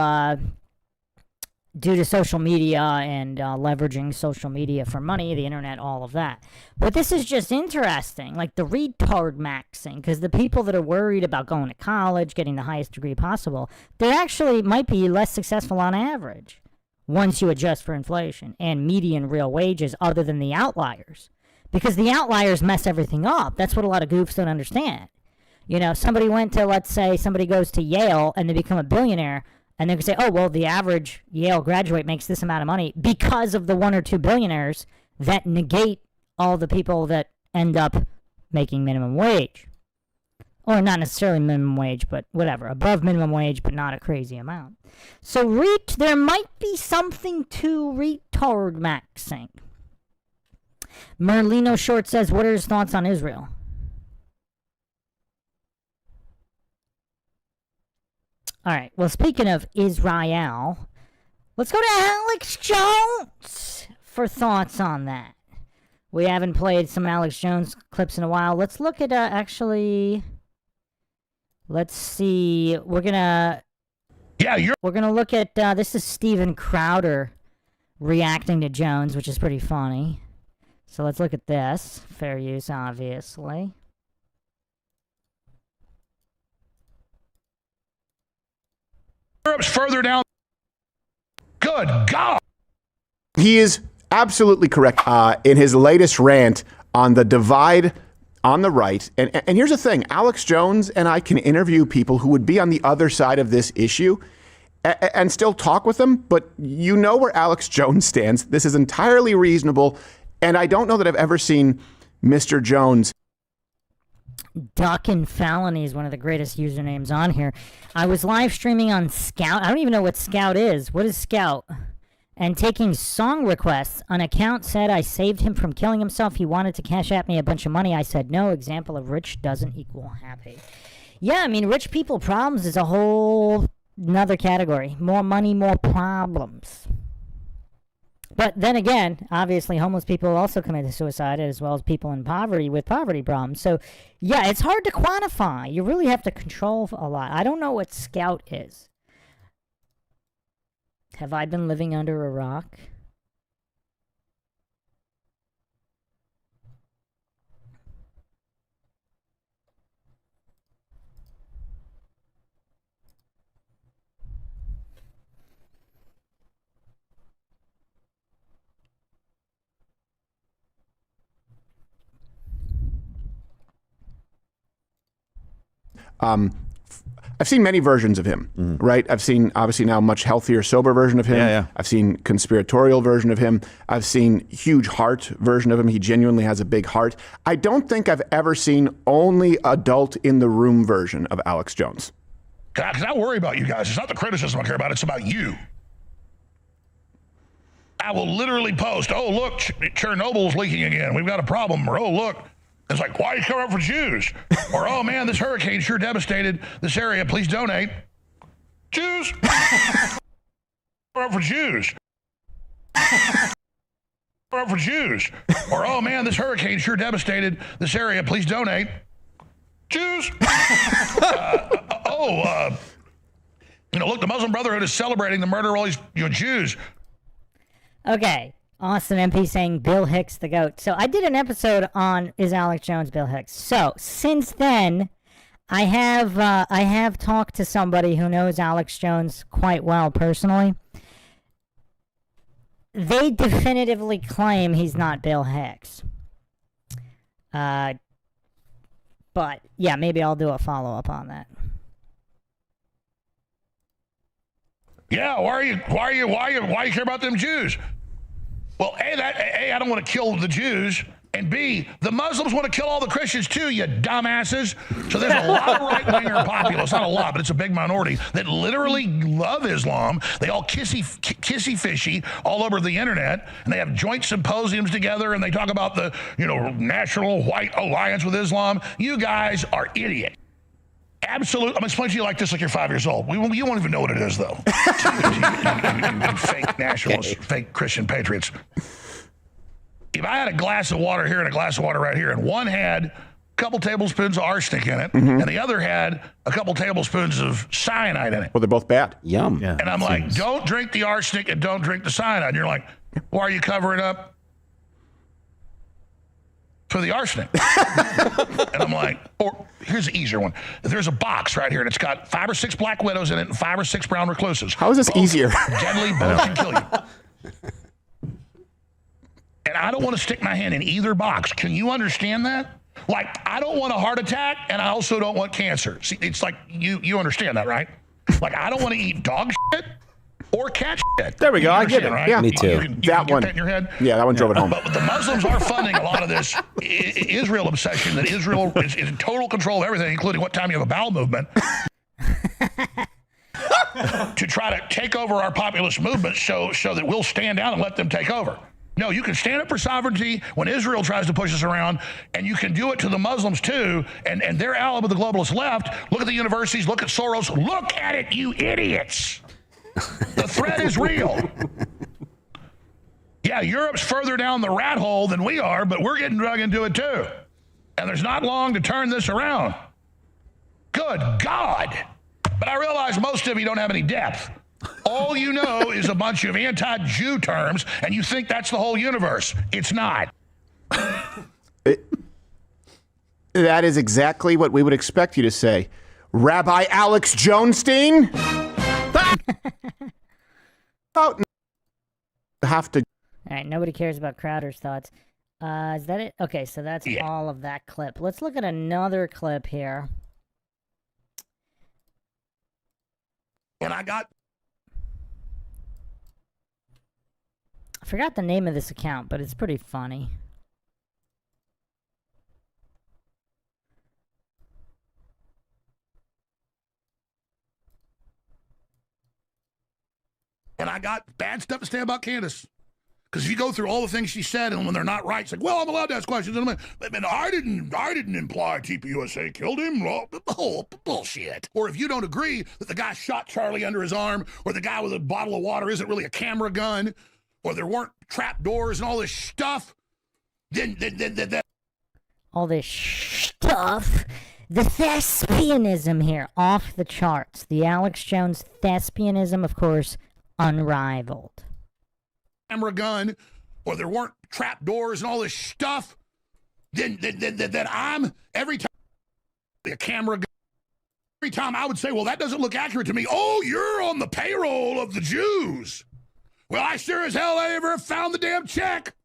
social media and leveraging social media for money, the internet, all of that. But this is just interesting, like the retard maxing, because the people that are worried about going to college, getting the highest degree possible, they actually might be less successful on average once you adjust for inflation and median real wages other than the outliers. Because the outliers mess everything up. That's what a lot of goofs don't understand. You know, somebody went to, let's say, somebody goes to Yale and they become a billionaire, and they can say, oh, well, the average Yale graduate makes this amount of money because of the 1 or 2 billionaires that negate all the people that end up making minimum wage. Or not necessarily minimum wage, but whatever. Above minimum wage, but not a crazy amount. So there might be something to retard maxing. Merlino Short says, what are his thoughts on Israel? All right. Well, speaking of Israel, let's go to Alex Jones for thoughts on that. We haven't played some Alex Jones clips in a while. Let's look at let's see. We're gonna look at this is Steven Crowder reacting to Jones, which is pretty funny. So let's look at this. Fair use, obviously. Europe's further down. Good God. He is absolutely correct in his latest rant on the divide on the right. And here's the thing. Alex Jones and I can interview people who would be on the other side of this issue and still talk with them. But you know where Alex Jones stands. This is entirely reasonable. And I don't know that I've ever seen Mr. Jones. Duckin' Felony is one of the greatest usernames on here. I was live streaming on Scout. I don't even know what Scout is. What is Scout? And taking song requests. An account said I saved him from killing himself. He wanted to cash at me a bunch of money. I said no. Example of rich doesn't equal happy. Yeah, I mean, rich people problems is a whole another category. More money, more problems. But then again, obviously, homeless people also commit suicide, as well as people in poverty with poverty problems. So, yeah, it's hard to quantify. You really have to control a lot. I don't know what Scout is. Have I been living under a rock? I've seen many versions of him, right? I've seen, obviously now, a much healthier, sober version of him. Yeah. I've seen conspiratorial version of him. I've seen huge heart version of him. He genuinely has a big heart. I don't think I've ever seen only adult in the room version of Alex Jones. Because I worry about you guys. It's not the criticism I care about. It's about you. I will literally post, oh, look, Chernobyl's leaking again. We've got a problem. Or, oh, look. It's like, why are you covering up for Jews? Or, oh, man, this hurricane sure devastated this area. Please donate. Jews. Cover up for Jews. Cover up for Jews. Or, oh, man, this hurricane sure devastated this area. Please donate. Jews. Look, the Muslim Brotherhood is celebrating the murder of all these Jews. Okay. Austin MP saying Bill Hicks the GOAT. So I did an episode on Is Alex Jones Bill Hicks? So since then, I have talked to somebody who knows Alex Jones quite well personally. They definitively claim he's not Bill Hicks. But yeah, maybe I'll do a follow-up on that. Yeah, why you care about them Jews? Well, A, I don't want to kill the Jews, and B, the Muslims want to kill all the Christians too, you dumbasses. So there's a lot of right-winger populace, not a lot, but it's a big minority, that literally love Islam. They all kissy-fishy all over the internet, and they have joint symposiums together, and they talk about the, National White Alliance with Islam. You guys are idiots. Absolutely. I'm going to explain to you like this like you're 5 years old. You won't even know what it is, though. You fake nationalists, fake Christian patriots. If I had a glass of water here and a glass of water right here, and one had a couple tablespoons of arsenic in it, and the other had a couple tablespoons of cyanide in it. Well, they're both bad. Yum. Yeah, and I'm like, don't drink the arsenic and don't drink the cyanide. And you're like, why are you covering up for the arsenic? And I'm like, or here's the easier one. There's a box right here, and it's got 5 or 6 black widows in it and 5 or 6 brown recluses. How is this both easier? Deadly, both can kill you. And I don't want to stick my hand in either box. Can you understand that? Like, I don't want a heart attack, and I also don't want cancer. See, it's like, you understand that, right? Like, I don't want to eat dog shit or cat shit. There we go. I get it. Right? Yeah, me too. You can that get one. that in your head? Yeah, that one drove it home. But the Muslims are funding a lot of this Israel obsession, that Israel is in total control of everything, including what time you have a bowel movement, to try to take over our populist movement so that we'll stand down and let them take over. No, you can stand up for sovereignty when Israel tries to push us around, and you can do it to the Muslims too, and their ally with the globalist left. Look at the universities, look at Soros, look at it, you idiots. The threat is real. Yeah, Europe's further down the rat hole than we are, but we're getting drug into it too. And there's not long to turn this around. Good God. But I realize most of you don't have any depth. All you know is a bunch of anti-Jew terms, and you think that's the whole universe. It's not. That is exactly what we would expect you to say. Rabbi Alex Jonestein? Have to. All right, nobody cares about Crowder's thoughts. Is that it? Okay, so that's all of that clip. Let's look at another clip here. And I forgot the name of this account, but it's pretty funny. And I got bad stuff to say about Candace. Because if you go through all the things she said, and when they're not right, it's like, well, I'm allowed to ask questions. And I didn't imply TPUSA killed him. Oh, bullshit. Or if you don't agree that the guy shot Charlie under his arm, or the guy with a bottle of water isn't really a camera gun, or there weren't trap doors and all this stuff, then all this stuff. The thespianism here, off the charts. The Alex Jones thespianism, of course, unrivaled. Camera gun, or there weren't trap doors and all this stuff, then I'm every time a camera gun. Every time I would say, well, that doesn't look accurate to me. Oh, you're on the payroll of the Jews. Well, I sure as hell ain't ever found the damn check.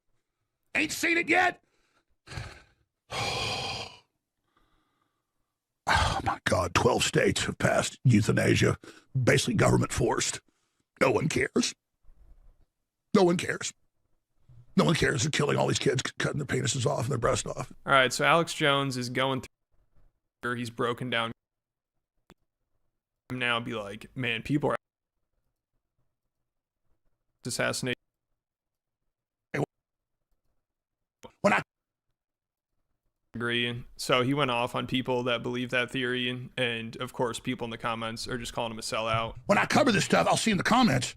Ain't seen it yet. Oh my God. God, 12 states have passed euthanasia, basically government forced. No one cares. No one cares. No one cares. They're killing all these kids, cutting their penises off and their breasts off. All right, so Alex Jones is going through, he's broken down now, be like, man, people are assassinating. When I agree. So he went off on people that believe that theory, and of course, people in the comments are just calling him a sellout. When I cover this stuff, I'll see in the comments,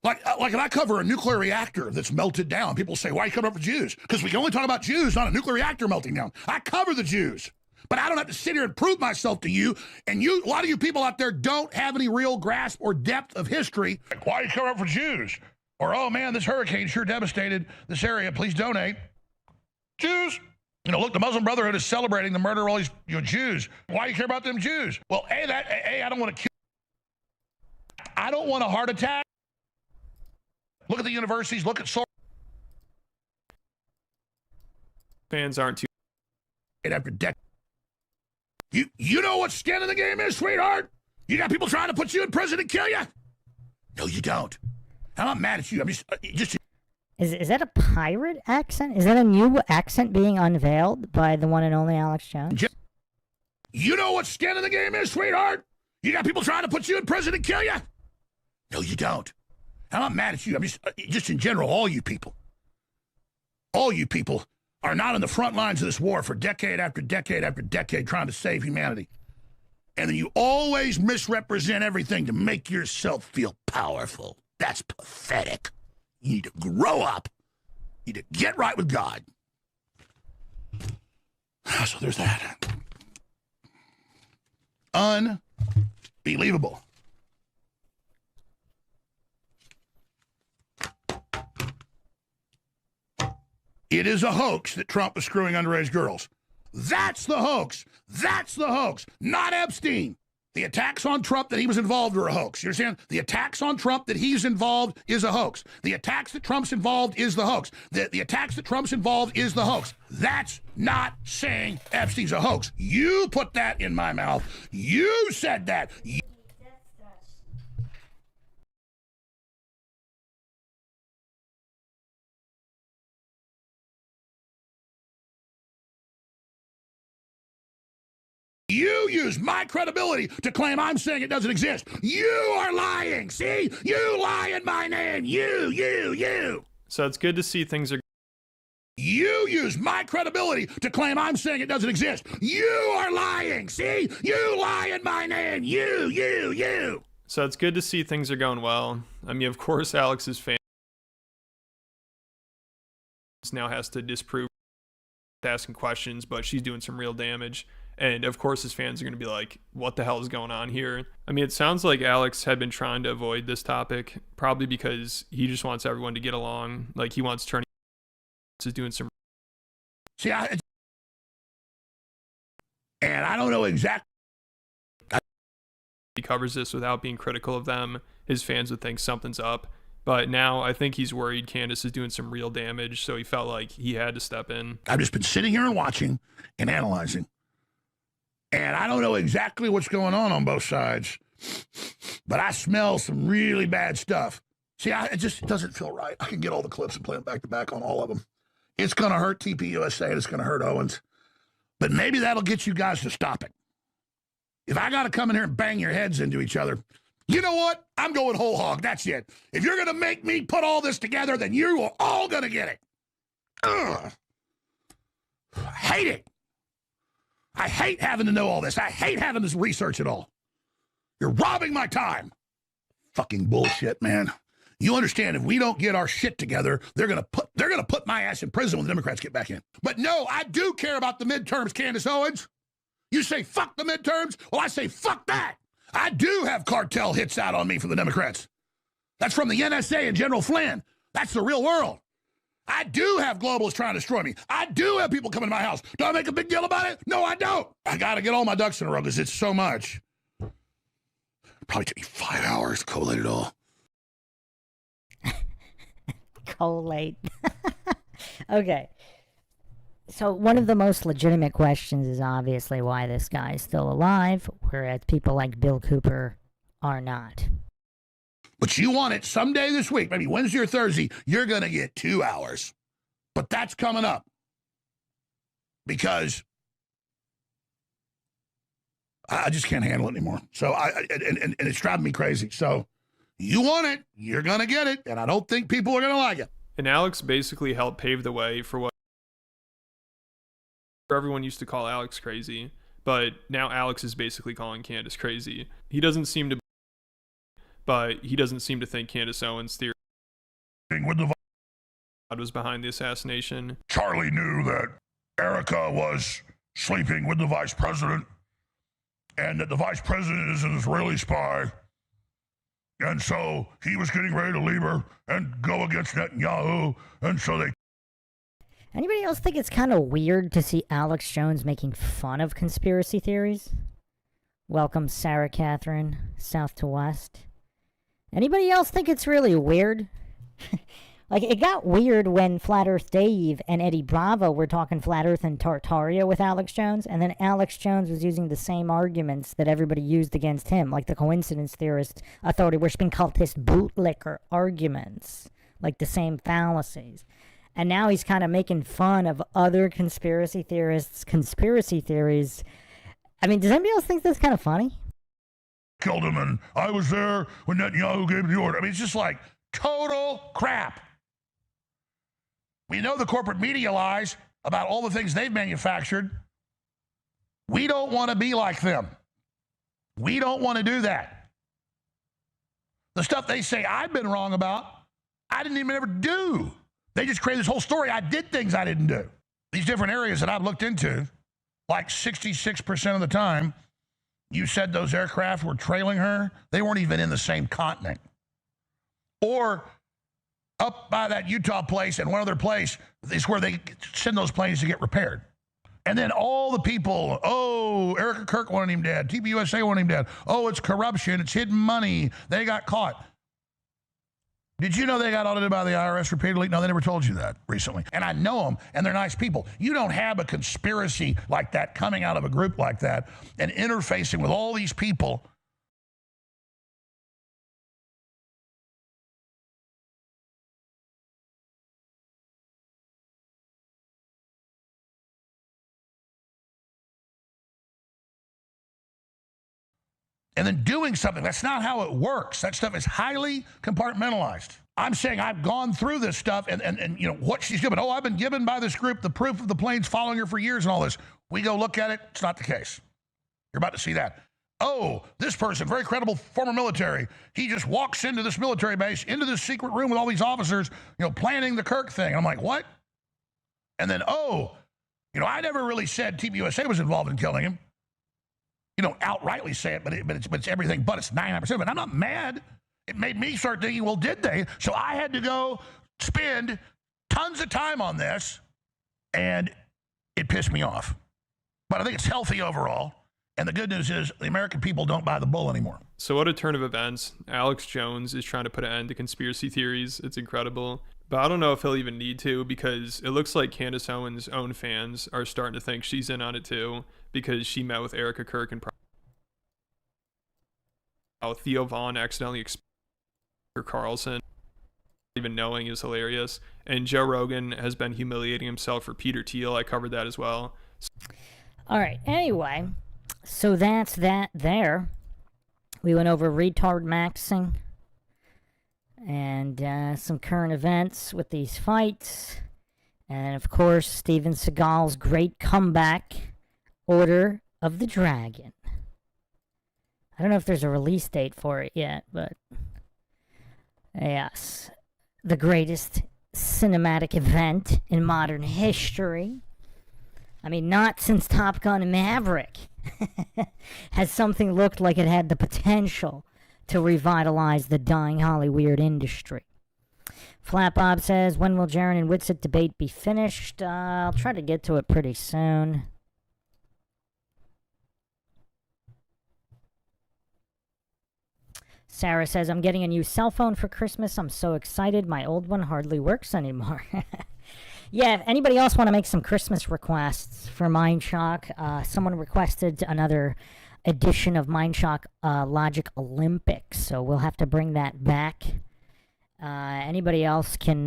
like if I cover a nuclear reactor that's melted down, people say, why are you covering up for Jews? Because we can only talk about Jews, not a nuclear reactor melting down. I cover the Jews, but I don't have to sit here and prove myself to you. And a lot of you people out there don't have any real grasp or depth of history. Like, why are you covering up for Jews? Or, oh man, this hurricane sure devastated this area. Please donate. Jews. You know, look, the Muslim Brotherhood is celebrating the murder of all these Jews. Why do you care about them Jews? Well, I don't want to kill. I don't want a heart attack. Look at the universities. Look at Fans aren't too. After decades. You know what skin in the game is, sweetheart? You got people trying to put you in prison and kill you? No, you don't. I'm not mad at you. I'm just. Is that a pirate accent? Is that a new accent being unveiled by the one and only Alex Jones? You know what skin in the game is, sweetheart? You got people trying to put you in prison and kill you? No, you don't. I'm not mad at you. I'm just in general, all you people are not on the front lines of this war for decade after decade after decade trying to save humanity. And then you always misrepresent everything to make yourself feel powerful. That's pathetic. You need to grow up. You need to get right with God. So there's that. Unbelievable. It is a hoax that Trump is screwing underage girls. That's the hoax. That's the hoax, not Epstein. The attacks on Trump that he was involved were a hoax. You understand? The attacks on Trump that he's involved is a hoax. The attacks that Trump's involved is the hoax. The attacks that Trump's involved is the hoax. That's not saying Epstein's a hoax. You put that in my mouth. You said that. You use my credibility to claim I'm saying it doesn't exist. You are lying. See? You lie in my name. You. So it's good to see things are. You use my credibility to claim I'm saying it doesn't exist. You are lying. See? You lie in my name. You. So it's good to see things are going well. I mean, of course, Alex's fan now has to disprove asking questions, but she's doing some real damage. And of course, his fans are going to be like, what the hell is going on here? I mean, it sounds like Alex had been trying to avoid this topic, probably because he just wants everyone to get along. Like, he wants turning is doing some. See, and I don't know exactly. He covers this without being critical of them. His fans would think something's up. But now I think he's worried Candace is doing some real damage, so he felt like he had to step in. I've just been sitting here and watching and analyzing. And I don't know exactly what's going on both sides, but I smell some really bad stuff. See, it just doesn't feel right. I can get all the clips and play them back to back on all of them. It's going to hurt TPUSA and it's going to hurt Owens. But maybe that'll get you guys to stop it. If I got to come in here and bang your heads into each other, you know what? I'm going whole hog. That's it. If you're going to make me put all this together, then you are all going to get it. Ugh. I hate it. I hate having to know all this. I hate having to research it all. You're robbing my time. Fucking bullshit, man. You understand, if we don't get our shit together, they're gonna put my ass in prison when the Democrats get back in. But no, I do care about the midterms, Candace Owens. You say fuck the midterms? Well, I say fuck that. I do have cartel hits out on me from the Democrats. That's from the NSA and General Flynn. That's the real world. I do have globalists trying to destroy me. I do have people coming to my house. Do I make a big deal about it? No, I don't. I got to get all my ducks in a row because it's so much. Probably took me 5 hours to collate it all. Collate. Okay. So one of the most legitimate questions is obviously why this guy is still alive, whereas people like Bill Cooper are not. But you want it someday this week, maybe Wednesday or Thursday, you're going to get 2 hours. But that's coming up. Because I just can't handle it anymore. So and it's driving me crazy. So you want it, you're going to get it. And I don't think people are going to like it. And Alex basically helped pave the way for what everyone used to call Alex crazy. But now Alex is basically calling Candace crazy. He doesn't seem to think Candace Owens' theory was behind the assassination. Charlie knew that Erica was sleeping with the vice president and that the vice president is an Israeli spy. And so he was getting ready to leave her and go against Netanyahu. And so they... Anybody else think it's kind of weird to see Alex Jones making fun of conspiracy theories? Welcome, Sarah Catherine, South to West. Anybody else think it's really weird? Like, it got weird when Flat Earth Dave and Eddie Bravo were talking Flat Earth and Tartaria with Alex Jones, and then Alex Jones was using the same arguments that everybody used against him, like the coincidence theorist, authority worshipping cultist, bootlicker arguments, like the same fallacies. And now he's kind of making fun of other conspiracy theorists' conspiracy theories. I mean, does anybody else think that's kind of funny? Killed him, and I was there when Netanyahu gave the order. I mean, it's just like total crap. We know the corporate media lies about all the things they've manufactured. We don't want to be like them. We don't want to do that. The stuff they say I've been wrong about, I didn't even ever do. They just created this whole story. I did things I didn't do. These different areas that I've looked into, like 66% of the time, you said those aircraft were trailing her. They weren't even in the same continent. Or up by that Utah place and one other place is where they send those planes to get repaired. And then all the people, oh, Erica Kirk wanted him dead. TPUSA wanted him dead. Oh, it's corruption. It's hidden money. They got caught. Did you know they got audited by the IRS repeatedly? No, they never told you that recently. And I know them, and they're nice people. You don't have a conspiracy like that coming out of a group like that and interfacing with all these people. And then doing something. That's not how it works. That stuff is highly compartmentalized. I'm saying I've gone through this stuff and you know what she's doing. Oh, I've been given by this group the proof of the planes following her for years and all this. We go look at it. It's not the case. You're about to see that. Oh, this person, very credible former military. He just walks into this military base, into this secret room with all these officers, you know, planning the Kirk thing. I'm like, what? And then, oh, you know, I never really said TPUSA was involved in killing him. You don't outrightly say it, but it's everything but it's 99%. But I'm not mad. It made me start thinking, well, did they? So I had to go spend tons of time on this, and it pissed me off. But I think it's healthy overall. And the good news is the American people don't buy the bull anymore. So what a turn of events. Alex Jones is trying to put an end to conspiracy theories. It's incredible. But I don't know if he'll even need to, because it looks like Candace Owens' own fans are starting to think she's in on it too, because she met with Erica Kirk and Theo Vaughn accidentally exposed Carlson, even knowing, is hilarious. And Joe Rogan has been humiliating himself for Peter Thiel. I covered that as well. All right, anyway, so that's that there. We went over retard maxing and some current events with these fights. And, of course, Steven Seagal's great comeback, Order of the Dragon. I don't know if there's a release date for it yet, but yes, the greatest cinematic event in modern history. I mean, not since Top Gun Maverick has something looked like it had the potential to revitalize the dying Hollywood industry. Flat Bob says, when will Jaron and Whitsitt debate be finished? I'll try to get to it pretty soon. Sarah says, I'm getting a new cell phone for Christmas. I'm so excited. My old one hardly works anymore. Yeah, if anybody else want to make some Christmas requests for Mindshock, someone requested another edition of Mindshock Logic Olympics, so we'll have to bring that back. Anybody else can,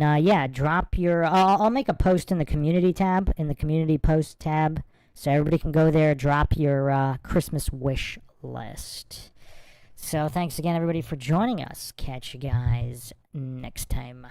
drop your... I'll make a post in the community tab, in the community post tab, so everybody can go there, drop your Christmas wish list. So thanks again, everybody, for joining us. Catch you guys next time.